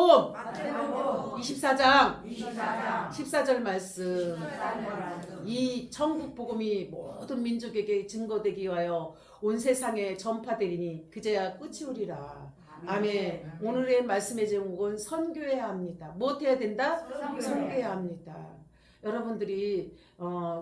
마태복음 24장 14절 말씀. 이 천국 복음이 모든 민족에게 증거되기 위하여 온 세상에 전파되리니 그제야 끝이 오리라. 아멘. 오늘의 말씀의 제목은 선교해야 합니다. 무엇 해야 된다? 선교해야 합니다. 여러분들이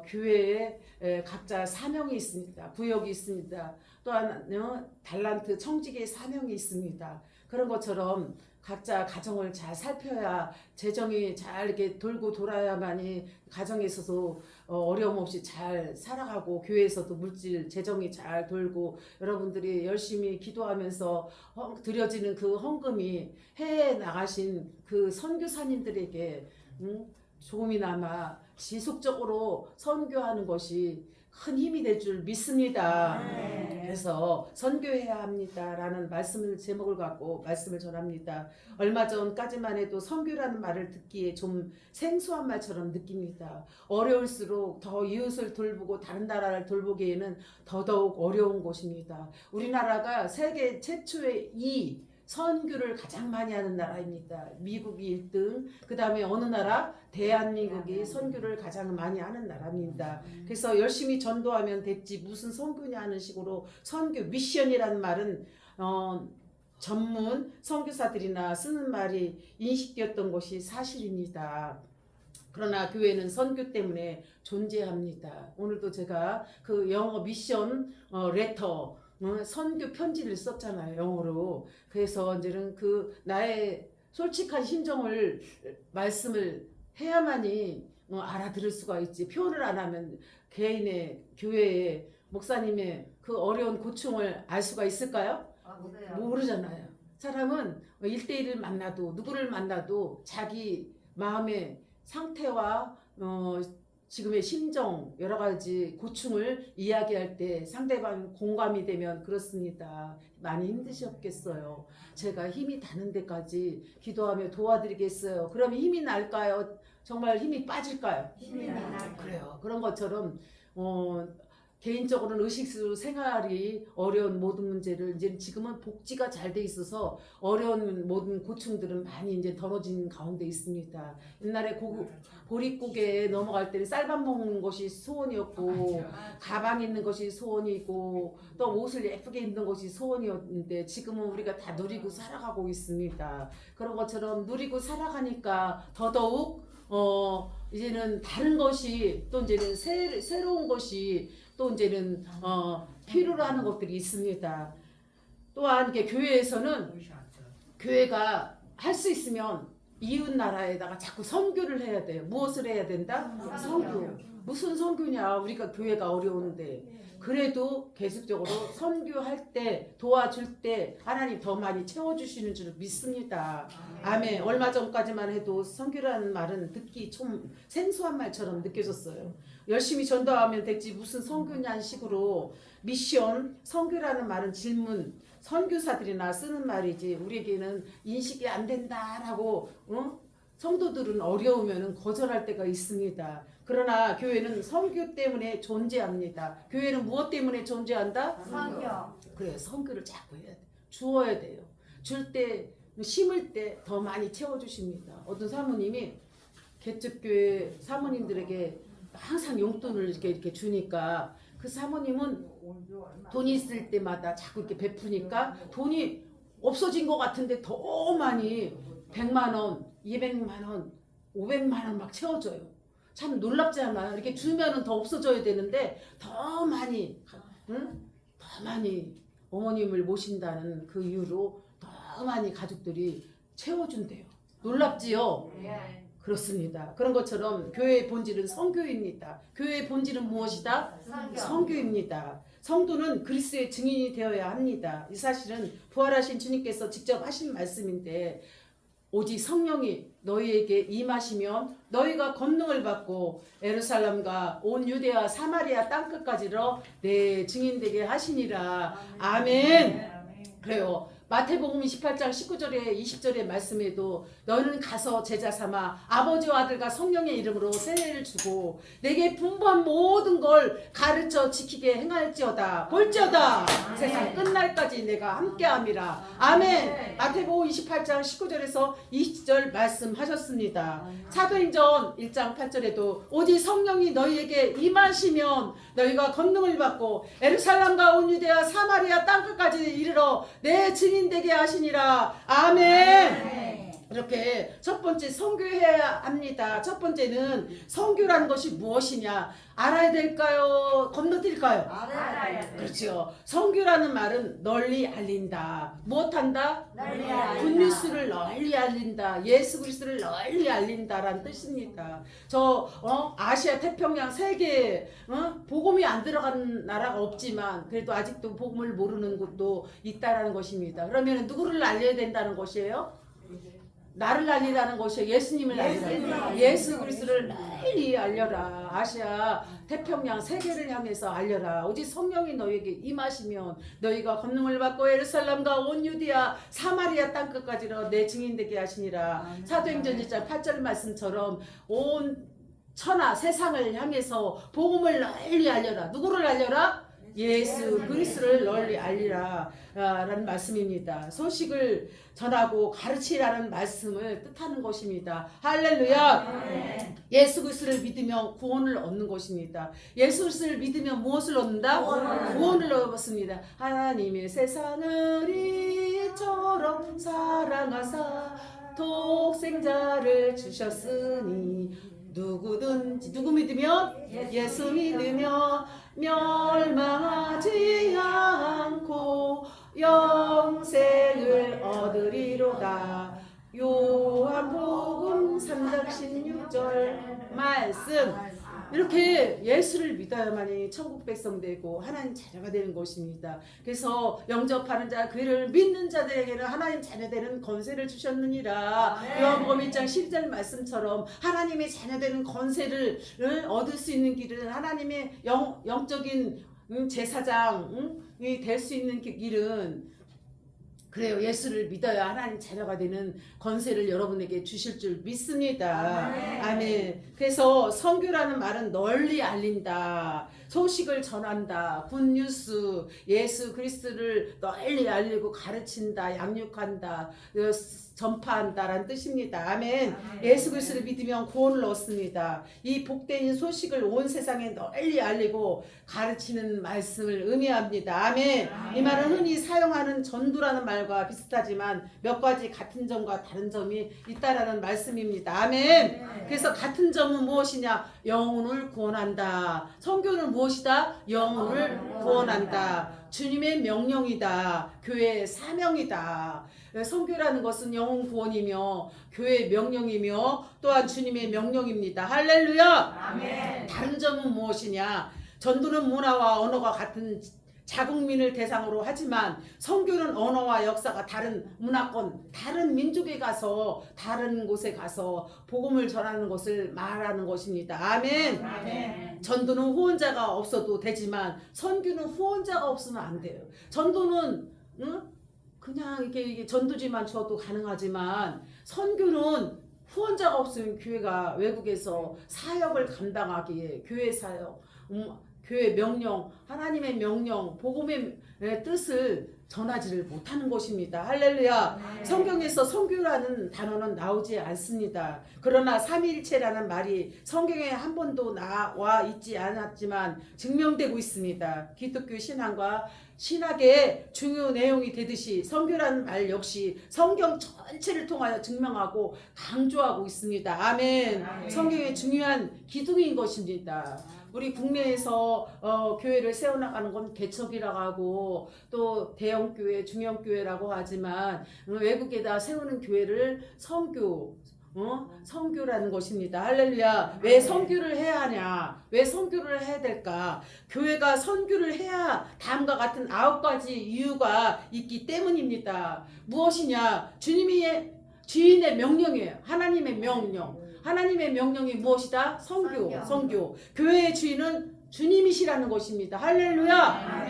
교회에 각자 사명이 있습니다. 구역이 있습니다. 또한 달란트 청직의 사명이 있습니다. 그런 것처럼 각자 가정을 잘 살펴야 재정이 잘 이렇게 돌고 돌아야만이 가정에 있어서 어려움 없이 잘 살아가고 교회에서도 물질 재정이 잘 돌고 여러분들이 열심히 기도하면서 드려지는 그 헌금이 해외에 나가신 그 선교사님들에게 조금이나마 지속적으로 선교하는 것이 큰 힘이 될 줄 믿습니다. 그래서 선교해야 합니다라는 말씀을 제목을 갖고 말씀을 전합니다. 얼마 전까지만 해도 선교라는 말을 듣기에 좀 생소한 말처럼 느낍니다. 어려울수록 더 이웃을 돌보고 다른 나라를 돌보기에는 더더욱 어려운 곳입니다. 우리나라가 세계 최초의 선교를 가장 많이 하는 나라입니다. 미국이 1등, 그 다음에 어느 나라? 대한민국이 선교를 가장 많이 하는 나라입니다. 그래서 열심히 전도하면 됐지 무슨 선교냐 하는 식으로 선교 미션이라는 말은 전문 선교사들이나 쓰는 말이 인식되었던 것이 사실입니다. 그러나 교회는 선교 때문에 존재합니다. 오늘도 제가 그 영어 미션 레터 선교 편지를 썼잖아요, 영어로. 그래서 이제는 그 나의 솔직한 심정을 말씀을 해야만이 알아들을 수가 있지. 표현을 안 하면 개인의 교회의 목사님의 그 어려운 고충을 알 수가 있을까요? 모르잖아요. 사람은 1대1을 만나도 누구를 만나도 자기 마음의 상태와 지금의 심정 여러 가지 고충을 이야기할 때 상대방 공감이 되면 그렇습니다. 많이 힘드셨겠어요. 제가 힘이 닿는 데까지 기도하며 도와드리겠어요. 그러면 힘이 날까요? 정말 힘이 빠질까요? 힘이 나요. 그래요. 그런 것처럼 개인적으로는 의식주 생활이 어려운 모든 문제를 이제 지금은 복지가 잘 돼 있어서 어려운 모든 고충들은 많이 이제 덜어진 가운데 있습니다. 옛날에 보릿고개에 넘어갈 때는 쌀밥 먹는 것이 소원이었고 가방 있는 것이 소원이고 또 옷을 예쁘게 입는 것이 소원이었는데 지금은 우리가 다 누리고 살아가고 있습니다. 그런 것처럼 누리고 살아가니까 더더욱 이제는 다른 것이 또 이제는 새로운 것이 또 이제는 필요로 하는 것들이 있습니다. 또한 이렇게 교회에서는 교회가 할 수 있으면 이웃 나라에다가 자꾸 선교를 해야 돼요. 무엇을 해야 된다? 선교. 무슨 선교냐? 우리가 교회가 어려운데 그래도 계속적으로 선교할 때 도와줄 때 하나님 더 많이 채워주시는 줄 믿습니다. 아멘. 얼마 전까지만 해도 선교라는 말은 듣기 좀 생소한 말처럼 느껴졌어요. 열심히 전도하면 됐지 무슨 선교냐는 식으로 미션, 선교라는 말은 질문, 선교사들이나 쓰는 말이지 우리에게는 인식이 안 된다라고 성도들은 어려우면 거절할 때가 있습니다. 그러나 교회는 선교 때문에 존재합니다. 교회는 무엇 때문에 존재한다? 선교. 그래, 선교를 자꾸 해야 돼. 주어야 돼요. 줄 때, 심을 때 더 많이 채워주십니다. 어떤 사모님이 개척교회 사모님들에게 항상 용돈을 이렇게 주니까 그 사모님은 돈이 있을 때마다 자꾸 이렇게 베푸니까 돈이 없어진 것 같은데 더 많이 100만 원, 200만 원, 500만 원 막 채워줘요. 참 놀랍지 않아요? 이렇게 주면은 더 없어져야 되는데 더 많이 더 많이 어머님을 모신다는 그 이유로 더 많이 가족들이 채워준대요. 놀랍지요? 그렇습니다. 그런 것처럼 교회의 본질은 선교입니다. 교회의 본질은 무엇이다? 선교입니다. 성도는 그리스도의 증인이 되어야 합니다. 이 사실은 부활하신 주님께서 직접 하신 말씀인데 오직 성령이 너희에게 임하시면 너희가 권능을 받고 예루살렘과 온 유대와 사마리아 땅끝까지로 내 증인되게 하시니라. 아멘. 그래요. 마태복음 28장 19절에 20절의 말씀에도 너는 가서 제자 삼아 아버지와 아들과 성령의 이름으로 세례를 주고 내게 분부한 모든 걸 가르쳐 지키게 행할지어다. 볼지어다 세상 끝날까지 내가 함께함이라. 아멘. 마태복음 28장 19절에서 20절 말씀하셨습니다. 사도행전 1장 8절에도 오직 성령이 너희에게 임하시면 너희가 권능을 받고 예루살렘과 온 유대와 사마리아 땅끝까지 이르러 내 증인 되게 하시니라. 아멘. 이렇게 첫 번째 선교해야 합니다. 첫 번째는 선교라는 것이 무엇이냐 알아야 될까요? 건너뛸까요? 알아야 돼. 그렇죠. 선교라는 말은 널리 알린다. 무엇한다? 널리 알린다. 굿뉴스를 널리 알린다. 예수 그리스도를 널리 알린다라는 뜻입니다. 아시아 태평양 세계 복음이 안 들어간 나라가 없지만 그래도 아직도 복음을 모르는 곳도 있다라는 것입니다. 그러면 누구를 알려야 된다는 것이에요? 나를 알리라는 것이 예수님을 알리라. 예수 그리스도를 널리 알려라. 아시아 태평양 세계를 향해서 알려라. 오직 성령이 너희에게 임하시면 너희가 권능을 받고 예루살렘과 온 유대야 사마리아 땅끝까지로 내 증인 되게 하시니라. 사도행전 1장 8절 말씀처럼 온 천하 세상을 향해서 복음을 널리 알려라. 누구를 알려라? 예수 그리스도를 널리 알리라 라는 말씀입니다. 소식을 전하고 가르치라는 말씀을 뜻하는 것입니다. 할렐루야. 예수 그리스도를 믿으면 구원을 얻는 것입니다. 예수 그리스도를 믿으면 무엇을 얻는다? 구원을 얻습니다. 하나님의 세상을 이처럼 사랑하사 독생자를 주셨으니 누구든지 누구 믿으면 예수 믿으면 멸망하지 않고 영생을 얻으리로다. 요한복음 3장 16절 말씀. 이렇게 예수를 믿어야만이 천국 백성 되고 하나님 자녀가 되는 것입니다. 그래서 영접하는 자 그를 믿는 자들에게는 하나님 자녀 되는 권세를 주셨느니라. 요한복음 1장 12절 말씀처럼 하나님의 자녀 되는 권세를 얻을 수 있는 길은 하나님의 영적인 제사장이 될 수 있는 길은 그래요. 예수를 믿어야 하나님 자녀가 되는 권세를 여러분에게 주실 줄 믿습니다. 아멘. 그래서 선교라는 말은 널리 알린다. 소식을 전한다. 굿뉴스. 예수 그리스도를 널리 알리고 가르친다. 양육한다. 전파한다라는 뜻입니다. 아멘. 예수 그리스도를 믿으면 구원을 얻습니다. 이 복된 소식을 온 세상에 널리 알리고 가르치는 말씀을 의미합니다. 아멘. 이 말은 흔히 사용하는 전도라는 말과 비슷하지만 몇 가지 같은 점과 다른 점이 있다라는 말씀입니다. 아멘. 그래서 같은 점은 무엇이냐? 영혼을 구원한다. 선교는 무엇이다? 영혼을 구원한다. 주님의 명령이다. 교회의 사명이다. 선교라는 것은 영혼 구원이며 교회의 명령이며 또한 주님의 명령입니다. 할렐루야. 아멘. 다른 점은 무엇이냐? 전도는 문화와 언어가 같은 자국민을 대상으로 하지만 선교는 언어와 역사가 다른 문화권, 다른 민족에 가서 다른 곳에 가서 복음을 전하는 것을 말하는 것입니다. 아멘. 아멘. 전도는 후원자가 없어도 되지만 선교는 후원자가 없으면 안 돼요. 전도는 그냥 이게 전도지만 줘도 가능하지만 선교는 후원자가 없으면 교회가 외국에서 사역을 감당하기에 교회 사역, 교회 명령, 하나님의 명령, 복음의 뜻을 전하지를 못하는 것입니다. 할렐루야. 성경에서 선교라는 단어는 나오지 않습니다. 그러나 삼위일체라는 말이 성경에 한 번도 나와 있지 않았지만 증명되고 있습니다. 기독교 신앙과 신학의 중요 내용이 되듯이 선교라는 말 역시 성경 전체를 통하여 증명하고 강조하고 있습니다. 아멘. 성경의 중요한 기둥인 것입니다. 우리 국내에서 교회를 세워나가는 건 개척이라고 하고 또 대형교회, 중형교회라고 하지만 외국에다 세우는 교회를 선교라는 것입니다. 할렐루야. 왜 선교를 해야 하냐? 왜 선교를 해야 될까? 교회가 선교를 해야 다음과 같은 9가지 이유가 있기 때문입니다. 무엇이냐? 주인의 명령이에요. 하나님의 명령. 하나님의 명령이 무엇이다? 선교. 교회의 주인은 주님이시라는 것입니다. 할렐루야.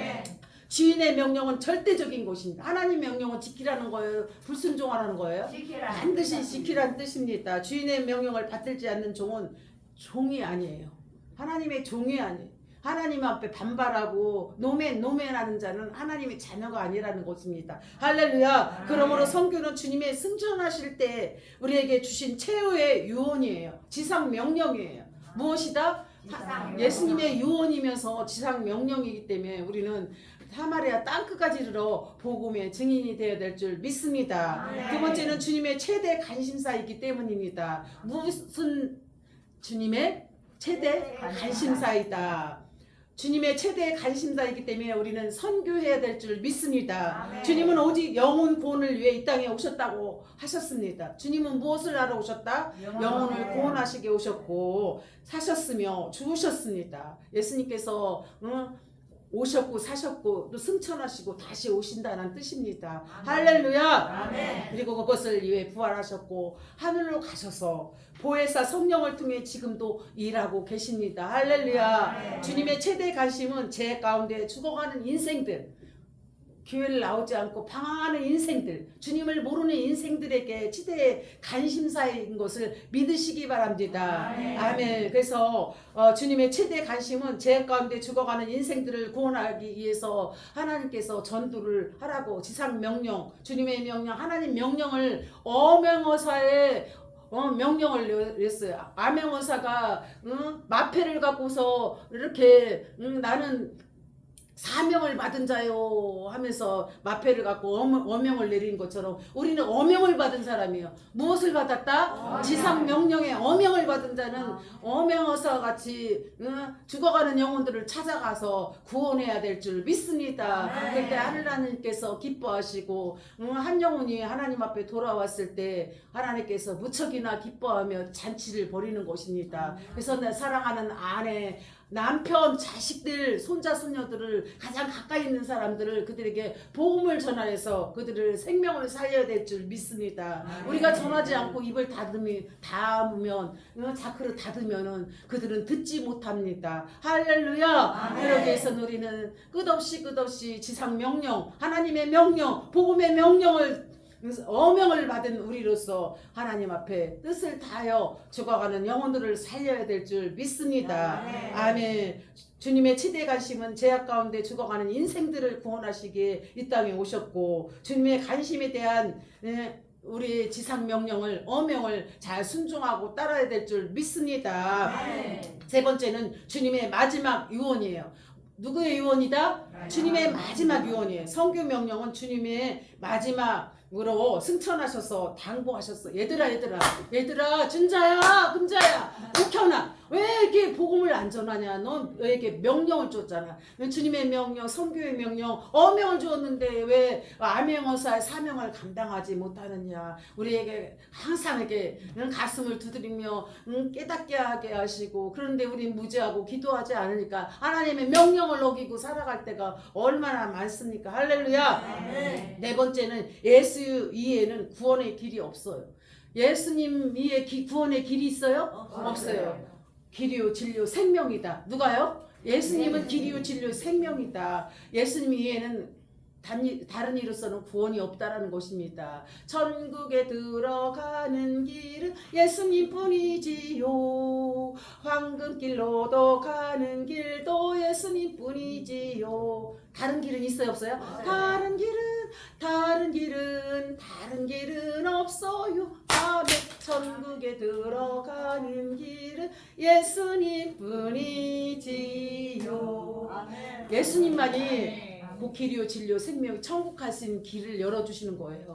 주인의 명령은 절대적인 것입니다. 하나님 명령은 지키라는 거예요? 불순종하라는 거예요? 반드시 지키라는 뜻입니다. 주인의 명령을 받들지 않는 종은 종이 아니에요. 하나님의 종이 아니에요. 하나님 앞에 반발하고 노맨하는 자는 하나님의 자녀가 아니라는 것입니다. 할렐루야. 그러므로 성교는 주님의 승천하실 때 우리에게 주신 최후의 유언이에요. 지상 명령이에요. 무엇이다? 예수님의 유언이면서 지상 명령이기 때문에 우리는 사마리아 땅끝까지 이르러 복음의 증인이 되어야 될 줄 믿습니다. 두 번째는 주님의 최대 관심사이기 때문입니다. 무슨 주님의 최대 관심사이다. 주님의 최대 관심사이기 때문에 우리는 선교해야 될 줄 믿습니다. 주님은 오직 영혼 구원을 위해 이 땅에 오셨다고 하셨습니다. 주님은 무엇을 하러 오셨다? 영혼을 구원하시게 오셨고 사셨으며 죽으셨습니다. 예수님께서 오셨고 사셨고 또 승천하시고 다시 오신다는 뜻입니다. 할렐루야. 그리고 그것을 위해 부활하셨고 하늘로 가셔서 보혜사 성령을 통해 지금도 일하고 계십니다. 할렐루야. 주님의 최대 관심은 제 가운데 죽어가는 인생들, 교회를 나오지 않고 방황하는 인생들, 주님을 모르는 인생들에게 최대의 관심사인 것을 믿으시기 바랍니다. 아멘. 그래서 주님의 최대 관심은 제 가운데 죽어가는 인생들을 구원하기 위해서 하나님께서 전도를 하라고 지상 명령, 주님의 명령, 하나님 명령을 어명어사에 명령을 냈어요. 아명어사가 마패를 갖고서 이렇게 나는 사명을 받은 자요 하면서 마패를 갖고 어명을 내린 것처럼 우리는 어명을 받은 사람이에요. 무엇을 받았다? 지상 명령에 어명을 받은 자는 어명어사 같이 죽어가는 영혼들을 찾아가서 구원해야 될 줄 믿습니다. 그때 하나님께서 기뻐하시고 한 영혼이 하나님 앞에 돌아왔을 때 하나님께서 무척이나 기뻐하며 잔치를 벌이는 것입니다. 그래서 내 사랑하는 아내, 남편, 자식들, 손자, 손녀들을 가장 가까이 있는 사람들을 그들에게 복음을 전하여서 그들을 생명을 살려야 될 줄 믿습니다. 우리가 전하지 않고 입을 닫으면 자크를 닫으면은 그들은 듣지 못합니다. 할렐루야. 그러기 위해서 우리는 끝없이 지상 명령, 하나님의 명령, 복음의 명령을 어명을 받은 우리로서 하나님 앞에 뜻을 다하여 죽어가는 영혼들을 살려야 될 줄 믿습니다. 아멘. 주님의 최대 관심은 죄악 가운데 죽어가는 인생들을 구원하시기에 이 땅에 오셨고 주님의 관심에 대한 우리의 지상 명령을 어명을 잘 순종하고 따라야 될 줄 믿습니다. 세 번째는 주님의 마지막 유언이에요. 누구의 유언이다? 주님의 마지막 유언이에요. 성교 명령은 주님의 마지막으로 승천하셔서 당부하셨어. 얘들아 준자야 금자야 옥현아 왜 이렇게 복음을 안 전하냐? 넌 왜 이렇게 명령을 줬잖아. 주님의 명령, 선교의 명령, 어명을 주었는데 왜 아명어사의 사명을 감당하지 못하느냐? 우리에게 항상 이렇게 가슴을 두드리며 깨닫게 하게 하시고 그런데 우린 무지하고 기도하지 않으니까 하나님의 명령을 어기고 살아갈 때가 얼마나 많습니까? 할렐루야. 네 번째는 예수 이외에는 구원의 길이 없어요. 예수님 위에 구원의 길이 있어요? 없어요. 길이요 진리요 생명이다. 누가요? 예수님은 길이요 진리요 생명이다. 예수님 이외에는 다른 이로서는 구원이 없다라는 것입니다. 천국에 들어가는 길은 예수님뿐이지요. 황금길로도 가는 길도 예수님뿐이지요. 다른 길은 있어요 없어요? 다른 길은 없어요. 아멘. 천국에 들어가는 길은 예수님뿐이지요. 예수님만이 그 길이요 진리요 생명 천국 갈 수 있는 길을 열어주시는 거예요.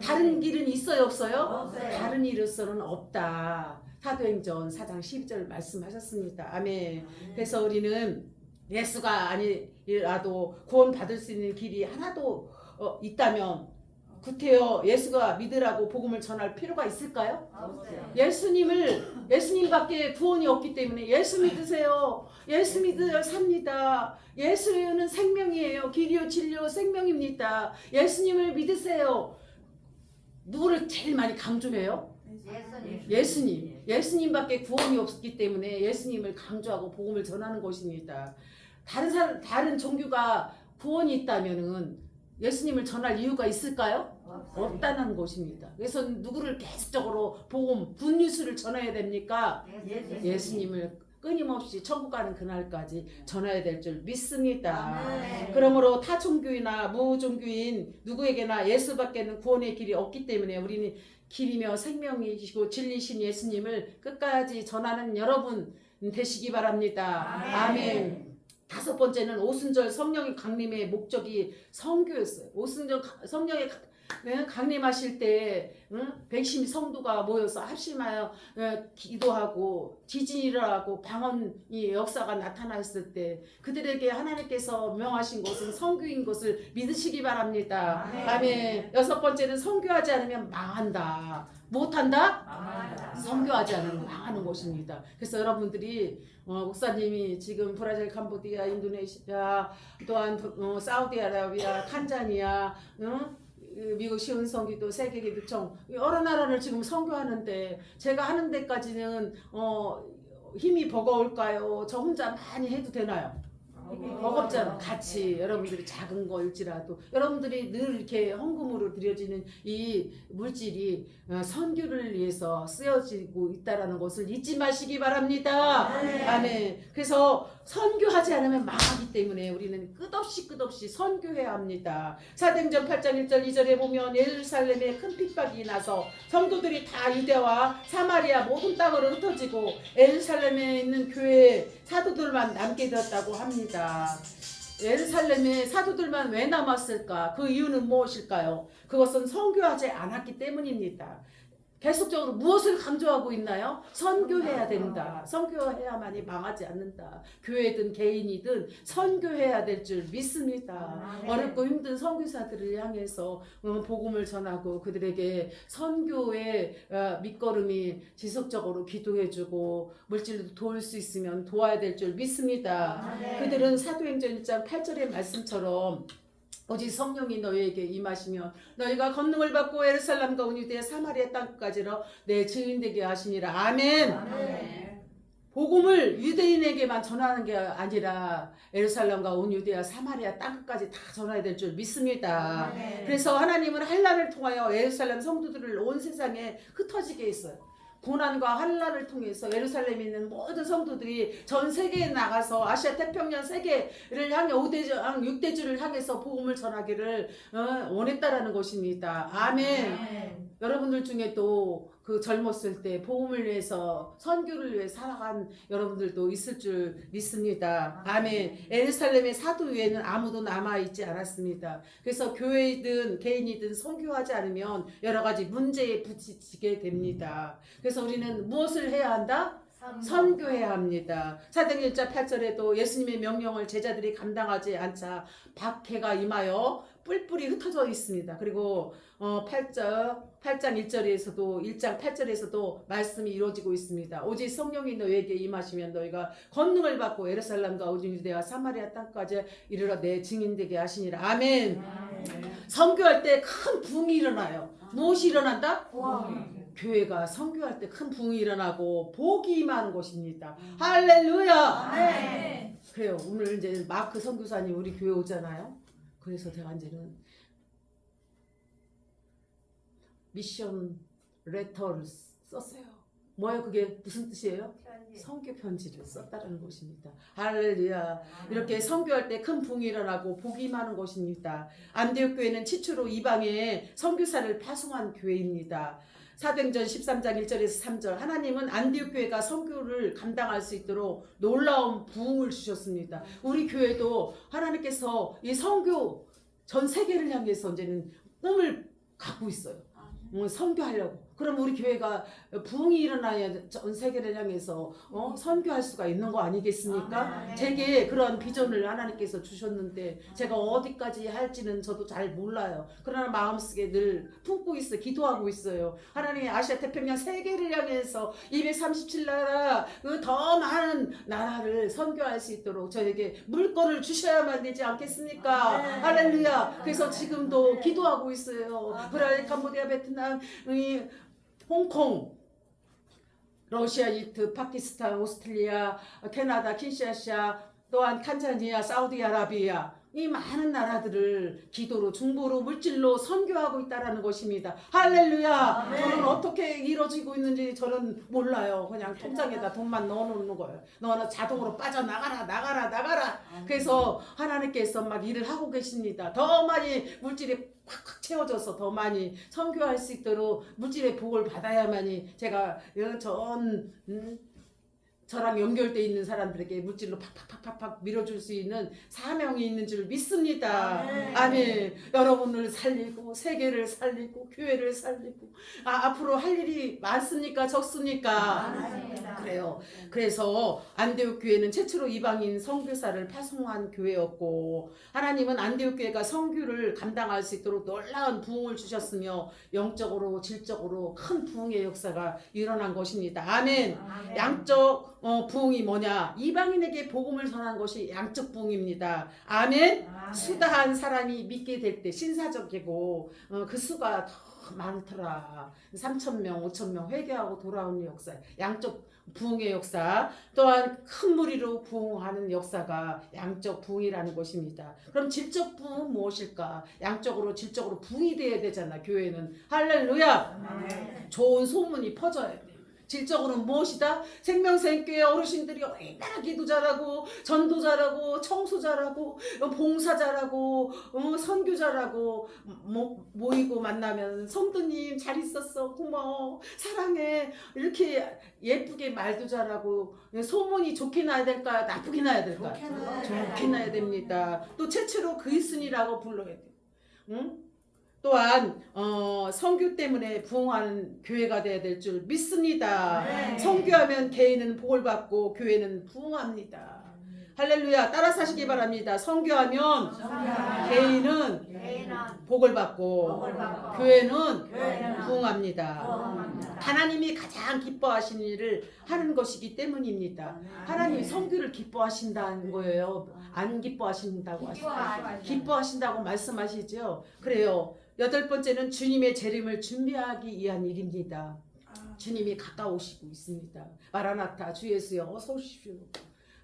다른 길은 있어요 없어요? 다른 이로서는 없다. 사도행전 4장 12절 말씀하셨습니다. 아멘. 그래서 우리는 예수가 아니라도 구원받을 수 있는 길이 하나도 있다면 구태여 예수가 믿으라고 복음을 전할 필요가 있을까요? 예수님밖에 구원이 없기 때문에 예수 믿으세요. 예수 믿어야 삽니다. 예수는 생명이에요. 길이요 진리요 생명입니다. 예수님을 믿으세요. 누구를 제일 많이 강조해요? 예수님밖에 구원이 없기 때문에 예수님을 강조하고 복음을 전하는 것입니다. 다른 종교가 구원이 있다면은 예수님을 전할 이유가 있을까요? 없다는 것입니다. 그래서 누구를 계속적으로 복음, 굿뉴스를 전해야 됩니까? 예수님을 끊임없이 천국 가는 그날까지 전해야 될 줄 믿습니다. 그러므로 타 종교이나 무종교인 누구에게나 예수밖에는 구원의 길이 없기 때문에 우리는 길이며 생명이시고 진리신 예수님을 끝까지 전하는 여러분 되시기 바랍니다. 아멘. 다섯 번째는 오순절 성령의 강림의 목적이 선교였어요. 오순절 성령의 강림하실 때 백심이 성도가 모여서 합심하여 기도하고 지진이 일어나고 방언이 역사가 나타났을 때 그들에게 하나님께서 명하신 것은 선교인 것을 믿으시기 바랍니다. 아멘. 여섯 번째는 선교하지 않으면 망한다. 못한다? 망한다. 선교하지 않으면 망하는 것입니다. 그래서 여러분들이 목사님이 지금 브라질, 캄보디아, 인도네시아, 또한 사우디아라비아, 탄자니아, 미국 시온성기도, 세계기도청 여러 나라를 지금 선교하는데 제가 하는 데까지는 힘이 버거울까요? 저 혼자 많이 해도 되나요? 버겁잖아. 같이 여러분들이 작은 거일지라도 여러분들이 늘 이렇게 헌금으로 드려지는 이 물질이 선교를 위해서 쓰여지고 있다라는 것을 잊지 마시기 바랍니다. 아멘. 그래서 선교하지 않으면 망하기 때문에 우리는 끝없이 선교해야 합니다. 사도행전 8장 1절 2절에 보면 예루살렘에 큰 핍박이 나서 성도들이 다 유대와 사마리아 모든 땅으로 흩어지고 예루살렘에 있는 교회에 사도들만 남게 되었다고 합니다. 예루살렘에 사도들만 왜 남았을까? 그 이유는 무엇일까요? 그것은 선교하지 않았기 때문입니다. 계속적으로 무엇을 강조하고 있나요? 선교해야 된다. 선교해야만이 망하지 않는다. 교회든 개인이든 선교해야 될 줄 믿습니다. 어렵고 힘든 선교사들을 향해서 복음을 전하고 그들에게 선교의 밑거름이 지속적으로 기도해주고 물질로 도울 수 있으면 도와야 될 줄 믿습니다. 그들은 사도행전 1장 8절의 말씀처럼 오직 성령이 너희에게 임하시면 너희가 권능을 받고 예루살렘과 온 유대야 사마리아 땅까지로 내 증인 되게 하시니라. 아멘. 복음을 유대인에게만 전하는 게 아니라 예루살렘과 온 유대야 사마리아 땅끝까지 다 전해야 될 줄 믿습니다. 그래서 하나님은 환난을 통하여 예루살렘 성도들을 온 세상에 흩어지게 했어요. 고난과 환난을 통해서 예루살렘에 있는 모든 성도들이 전 세계에 나가서 아시아 태평양 세계를 향해 5대장 6대주를 향해서 복음을 전하기를 원했다라는 것입니다. 아멘. 여러분들 중에도 그 젊었을 때 복음을 위해서 선교를 위해 살아간 여러분들도 있을 줄 믿습니다. 아멘. 예루살렘의 사도 외에는 아무도 남아있지 않았습니다. 그래서 교회이든 개인이든 선교하지 않으면 여러 가지 문제에 부딪히게 됩니다. 그래서 우리는 무엇을 해야 한다? 선교해야 합니다. 사도행전 1장 8절에도 예수님의 명령을 제자들이 감당하지 않자 박해가 임하여 뿔뿔이 흩어져 있습니다. 그리고 8장 1장 8절에서도 말씀이 이루어지고 있습니다. 오직 성령이 너희에게 임하시면 너희가 권능을 받고 예루살렘과 온 유대와 사마리아 땅까지 이르러 내 증인되게 하시니라. 아멘. 선교할 때 큰 붕이 일어나요. 무엇이 일어난다? 교회가 선교할 때 큰 붕이 일어나고 복이 임하는 것입니다. 할렐루야. 그래요. 오늘 이제 마크 선교사님 우리 교회 오잖아요. 그래서 제가 이제는 미션 레터를 썼어요. 뭐예요? 그게 무슨 뜻이에요? 선교 편지를 썼다는 것입니다. 할렐루야. 이렇게 선교할 때 큰 붕이 일어나고 복이 임하는 것입니다. 안디옥 교회는 최초로 이방에 선교사를 파송한 교회입니다. 사도행전 13장 1절에서 3절 하나님은 안디옥 교회가 선교를 감당할 수 있도록 놀라운 부흥을 주셨습니다. 우리 교회도 하나님께서 이 선교 전 세계를 향해서 이제는 꿈을 갖고 있어요. 선교하려고. 그럼 우리 교회가 부흥이 일어나야 전 세계를 향해서 선교할 수가 있는 거 아니겠습니까? 제게 그런 비전을 하나님께서 주셨는데 제가 어디까지 할지는 저도 잘 몰라요. 그러나 마음속에 늘 품고 있어요. 기도하고 있어요. 하나님이 아시아 태평양 세계를 향해서 237나라 더 많은 나라를 선교할 수 있도록 저에게 물건을 주셔야만 되지 않겠습니까? 할렐루야. 그래서 지금도 기도하고 있어요. 브라질, 캄보디아, 베트남, 홍콩, 러시아, 이집트, 파키스탄, 오스트리아, 캐나다, 킨샤사, 또한 탄자니아, 사우디아라비아 이 많은 나라들을 기도로 중보로 물질로 선교하고 있다라는 것입니다. 할렐루야. 저는 어떻게 이루어지고 있는지 저는 몰라요. 그냥 통장에다 돈만 넣어놓는 거예요. 너는 자동으로 빠져나가라. 그래서 하나님께서 막 일을 하고 계십니다. 더 많이 물질이 팍팍 채워져서 더 많이 선교할 수 있도록 물질의 복을 받아야만이 제가 저랑 연결돼 있는 사람들에게 물질로 팍팍팍팍 밀어줄 수 있는 사명이 있는 줄 믿습니다. 아멘. 여러분을 살리고 세계를 살리고 교회를 살리고 앞으로 할 일이 많습니까? 적습니까? 그래요. 그래서 안디옥 교회는 최초로 이방인 선교사를 파송한 교회였고 하나님은 안디옥 교회가 선교를 감당할 수 있도록 놀라운 부흥을 주셨으며 영적으로 질적으로 큰 부흥의 역사가 일어난 것입니다. 아멘. 양적 부흥이 뭐냐? 이방인에게 복음을 전한 것이 양적 부흥입니다. 아멘. 수다한 사람이 믿게 될 때 신사적이고 그 수가 더 많더라. 3,000명, 5,000명 회개하고 돌아오는 역사. 양적 부흥의 역사. 또한 큰 무리로 부흥하는 역사가 양적 부흥이라는 것입니다. 그럼 질적 부흥은 무엇일까? 양적으로 질적으로 부흥이 돼야 되잖아. 교회는. 할렐루야. 좋은 소문이 퍼져야 돼. 질적으로는 무엇이다? 생명샘교회 어르신들이 얼마나 기도 잘하고 전도 잘하고 청소 잘하고 봉사 잘하고 선교 잘하고 모이고 만나면 성도님 잘 있었어 고마워 사랑해 이렇게 예쁘게 말도 잘하고 소문이 좋게 나야 될까 나쁘게 나야 될까? 좋게 나야 됩니다. 또 최초로 그리스도인이라고 불러야 돼. 응? 또한 선교 때문에 부흥하는 교회가 되어야 될 줄 믿습니다. 선교하면 개인은 복을 받고 교회는 부흥합니다. 할렐루야. 따라서 하시기 바랍니다. 선교하면 개인은 복을 받고 교회는 부흥합니다. 하나님이 가장 기뻐하시는 일을 하는 것이기 때문입니다. 하나님이 선교를 기뻐하신다는 거예요. 안 기뻐하신다고 하시죠. 기뻐하신다고 말씀하시죠. 그래요. 8번째는 주님의 재림을 준비하기 위한 일입니다. 주님이 가까우시고 있습니다. 마라나타 주 예수여 어서 오십시오.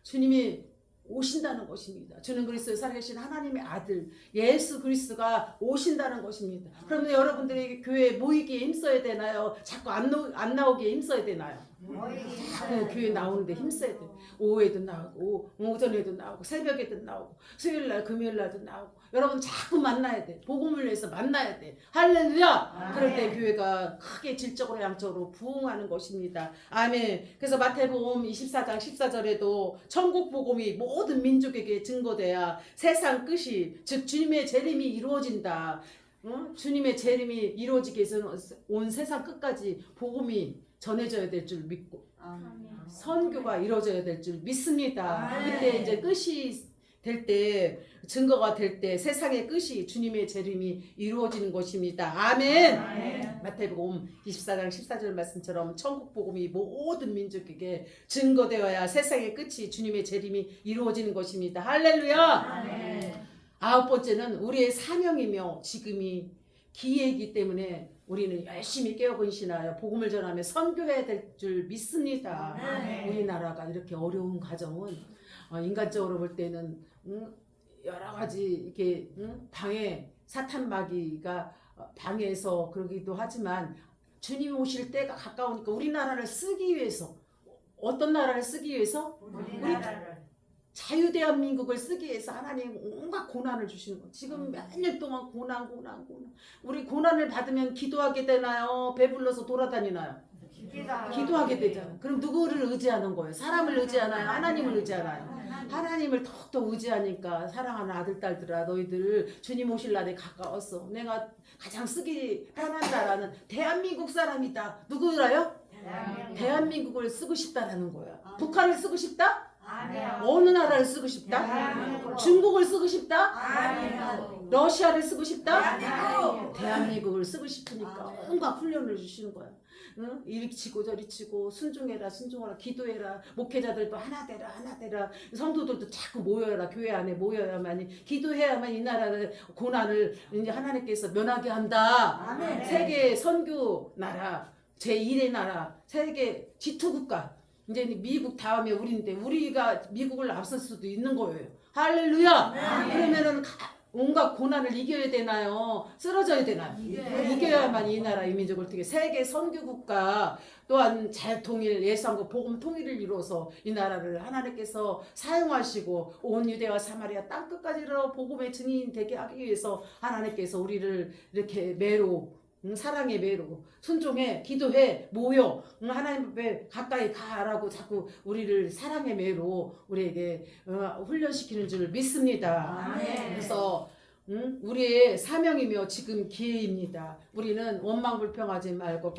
주님이 오신다는 것입니다. 주는 그리스도의 살아계신 하나님의 아들 예수 그리스도가 오신다는 것입니다. 그러면 여러분들에게 교회에 모이기에 힘써야 되나요? 자꾸 안 나오기에 힘써야 되나요? 자꾸 교회 나오는데 힘써야 돼. 오후에도 나오고 오전에도 나오고 새벽에도 나오고 수요일날 금요일날도 나오고 여러분 자꾸 만나야 돼. 복음을 위해서 만나야 돼. 할렐루야. 그럴 때 교회가 크게 질적으로 양적으로 부흥하는 것입니다. 아멘. 그래서 마태복음 24장 14절에도 천국 복음이 모든 민족에게 증거돼야 세상 끝이 즉 주님의 재림이 이루어진다. 주님의 재림이 이루어지기 위해서는 온 세상 끝까지 복음이 전해져야 될 줄 믿고 선교가 이루어져야 될 줄 믿습니다. 그때 이제 끝이 될 때 증거가 될 때 세상의 끝이 주님의 재림이 이루어지는 것입니다. 아멘. 마태복음 24장 14절 말씀처럼 천국 복음이 모든 민족에게 증거되어야 세상의 끝이 주님의 재림이 이루어지는 것입니다. 할렐루야. 9번째는 우리의 사명이며 지금이 기회이기 때문에 우리는 열심히 깨어근신하여 복음을 전하며 선교해야 될 줄 믿습니다. 우리나라가 이렇게 어려운 가정은 인간적으로 볼 때는 여러 가지 이렇게 방해 사탄 마귀가 방해해서 그러기도 하지만 주님 오실 때가 가까우니까 우리나라를 쓰기 위해서 어떤 나라를 쓰기 위해서 우리 자유대한민국을 쓰기 위해서 하나님 온갖 고난을 주시는 거예요. 지금 몇 년 동안 고난. 우리 고난을 받으면 기도하게 되나요? 배불러서 돌아다니나요? 기도하게 되잖아요. 그럼 누구를 의지하는 거예요? 사람을 의지하나요? 하나님을 의지하나요? 하나님을 더욱더 의지하니까 사랑하는 아들, 딸들아 너희들 주님 오실 날에 가까웠어. 내가 가장 쓰기 편한 나라는 대한민국 사람이다. 누구라요? 대한민국을 쓰고 싶다라는 거야. 북한을 쓰고 싶다? 어느 나라를 쓰고 싶다? 중국을 쓰고 싶다? 러시아를 쓰고 싶다? 대한민국을 쓰고 싶으니까 온갖 훈련을 주시는 거야. 이리 치고 저리 치고 순종해라 기도해라 목회자들도 하나 되라 성도들도 자꾸 모여라 교회 안에 모여야만이 기도해야만 이 나라의 고난을 이제 하나님께서 면하게 한다. 세계 선교 나라 제1의 나라 세계 G2 국가 이제 미국 다음에 우리인데 우리가 미국을 앞설 수도 있는 거예요. 할렐루야. 그러면은 온갖 고난을 이겨야 되나요? 쓰러져야 되나요? 이겨야만 이 나라 이 민족을 어떻게 세계 선교국가 또한 잘 통일 예상과 복음 통일을 이루어서 이 나라를 하나님께서 사용하시고 온 유대와 사마리아 땅끝까지 이르러 복음의 증인 되게 하기 위해서 하나님께서 우리를 이렇게 매로 사랑의 매로 순종해 기도해 모여 하나님 앞에 가까이 가라고 자꾸 우리를 사랑의 매로 우리에게 훈련시키는 줄 믿습니다. 그래서 우리의 사명이며 지금 기회입니다. 우리는 원망불평하지 말고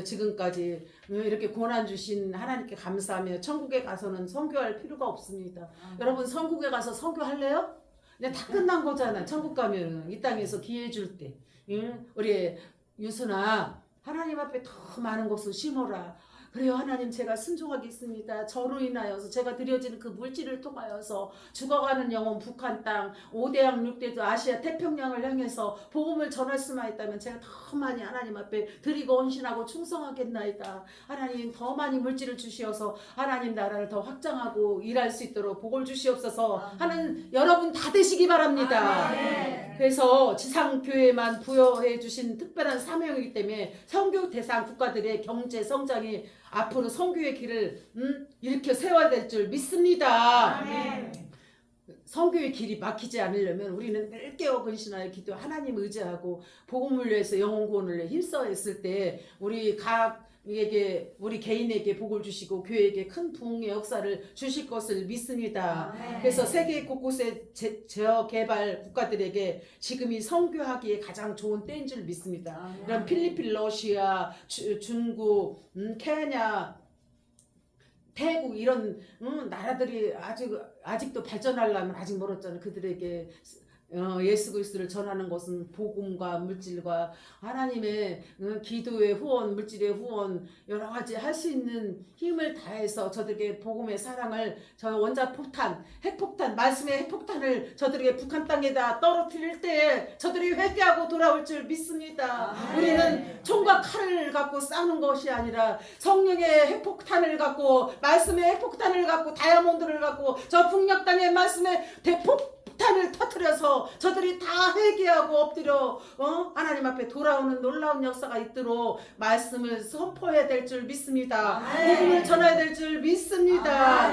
지금까지 이렇게 고난 주신 하나님께 감사하며 천국에 가서는 선교할 필요가 없습니다. 여러분 천국에 가서 선교할래요? 그냥 다 끝난 거잖아. 천국 가면은 이 땅에서 기회 줄 때. 우리 유순아 하나님 앞에 더 많은 것을 심어라. 그래요 하나님 제가 순종하겠습니다. 저로 인하여서 제가 드려지는 그 물질을 통하여서 죽어가는 영혼 북한 땅 5대양 6대도 아시아 태평양을 향해서 복음을 전할 수만 있다면 제가 더 많이 하나님 앞에 드리고 헌신하고 충성하겠나이다. 하나님 더 많이 물질을 주시어서 하나님 나라를 더 확장하고 일할 수 있도록 복을 주시옵소서 하는 여러분 다 되시기 바랍니다. 그래서 지상교회만 부여해 주신 특별한 사명이기 때문에 선교 대상 국가들의 경제 성장이 앞으로 선교의 길을 일으켜 세워야 될 줄 믿습니다. 선교의 길이 막히지 않으려면 우리는 늘 깨어 근신하여 기도 하나님 의지하고 복음을 위해서 영혼 구원을 위해 힘써했을 때 우리 각에게 우리 개인에게 복을 주시고 교회에게 큰 부흥의 역사를 주실 것을 믿습니다. 그래서 세계 곳곳의 지역 개발 국가들에게 지금이 선교하기에 가장 좋은 때인 줄 믿습니다. 이런 필리핀, 러시아, 중국, 케냐 태국 이런 나라들이 아직도 발전하려면 아직 멀었잖아요. 그들에게 예수 그리스도를 전하는 것은 복음과 물질과 하나님의 기도의 후원, 물질의 후원 여러 가지 할 수 있는 힘을 다해서 저들에게 복음의 사랑을 저 원자 폭탄, 핵폭탄, 말씀의 핵폭탄을 저들에게 북한 땅에다 떨어뜨릴 때 저들이 회개하고 돌아올 줄 믿습니다. 우리는 총과 칼을 갖고 싸우는 것이 아니라 성령의 핵폭탄을 갖고 말씀의 핵폭탄을 갖고 다이아몬드를 갖고 저 북녘 땅의 말씀의 폭탄을 터뜨려서 저들이 다 회개하고 엎드려 하나님 앞에 돌아오는 놀라운 역사가 있도록 말씀을 선포해야 될 줄 믿습니다. 복음을 전해야 될 줄 믿습니다.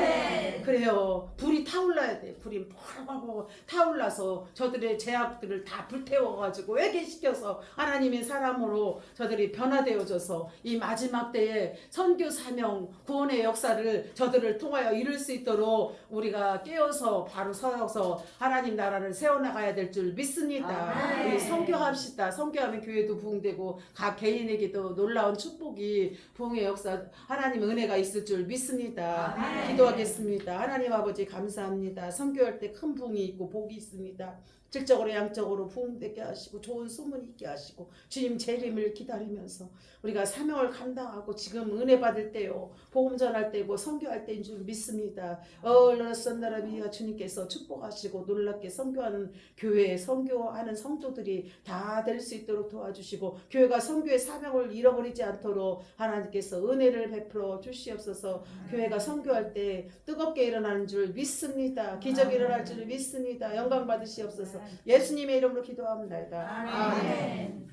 그래요. 불이 타올라야 돼. 불이 펄펄 타올라서 저들의 죄악들을 다 불태워가지고 회개시켜서 하나님의 사람으로 저들이 변화되어져서 이 마지막 때에 선교 사명 구원의 역사를 저들을 통하여 이룰 수 있도록 우리가 깨어서 바로 서서 하나님 나라를 세워나가야 될 줄 믿습니다. 우리 선교합시다. 선교하면 교회도 부흥되고 각 개인에게도 놀라운 축복이 부흥의 역사 하나님 은혜가 있을 줄 믿습니다. 기도하겠습니다. 하나님 아버지 감사합니다. 선교할 때 큰 부흥이 있고 복이 있습니다. 질적으로 양적으로 부흥되게 하시고 좋은 소문 있게 하시고 주님 재림을 기다리면서 우리가 사명을 감당하고 지금 은혜 받을 때요 복음 전할 때고 선교할 때인 줄 믿습니다. 얼라선나라비아 주님께서 축복하시고 놀랍게 선교하는 교회 선교하는 성도들이 다 될 수 있도록 도와주시고 교회가 선교의 사명을 잃어버리지 않도록 하나님께서 은혜를 베풀어 주시옵소서. 교회가 선교할 때 뜨겁게 일어나는 줄 믿습니다. 기적이 일어날 줄 믿습니다. 영광 받으시옵소서. 예수님의 이름으로 기도합니다. 아멘.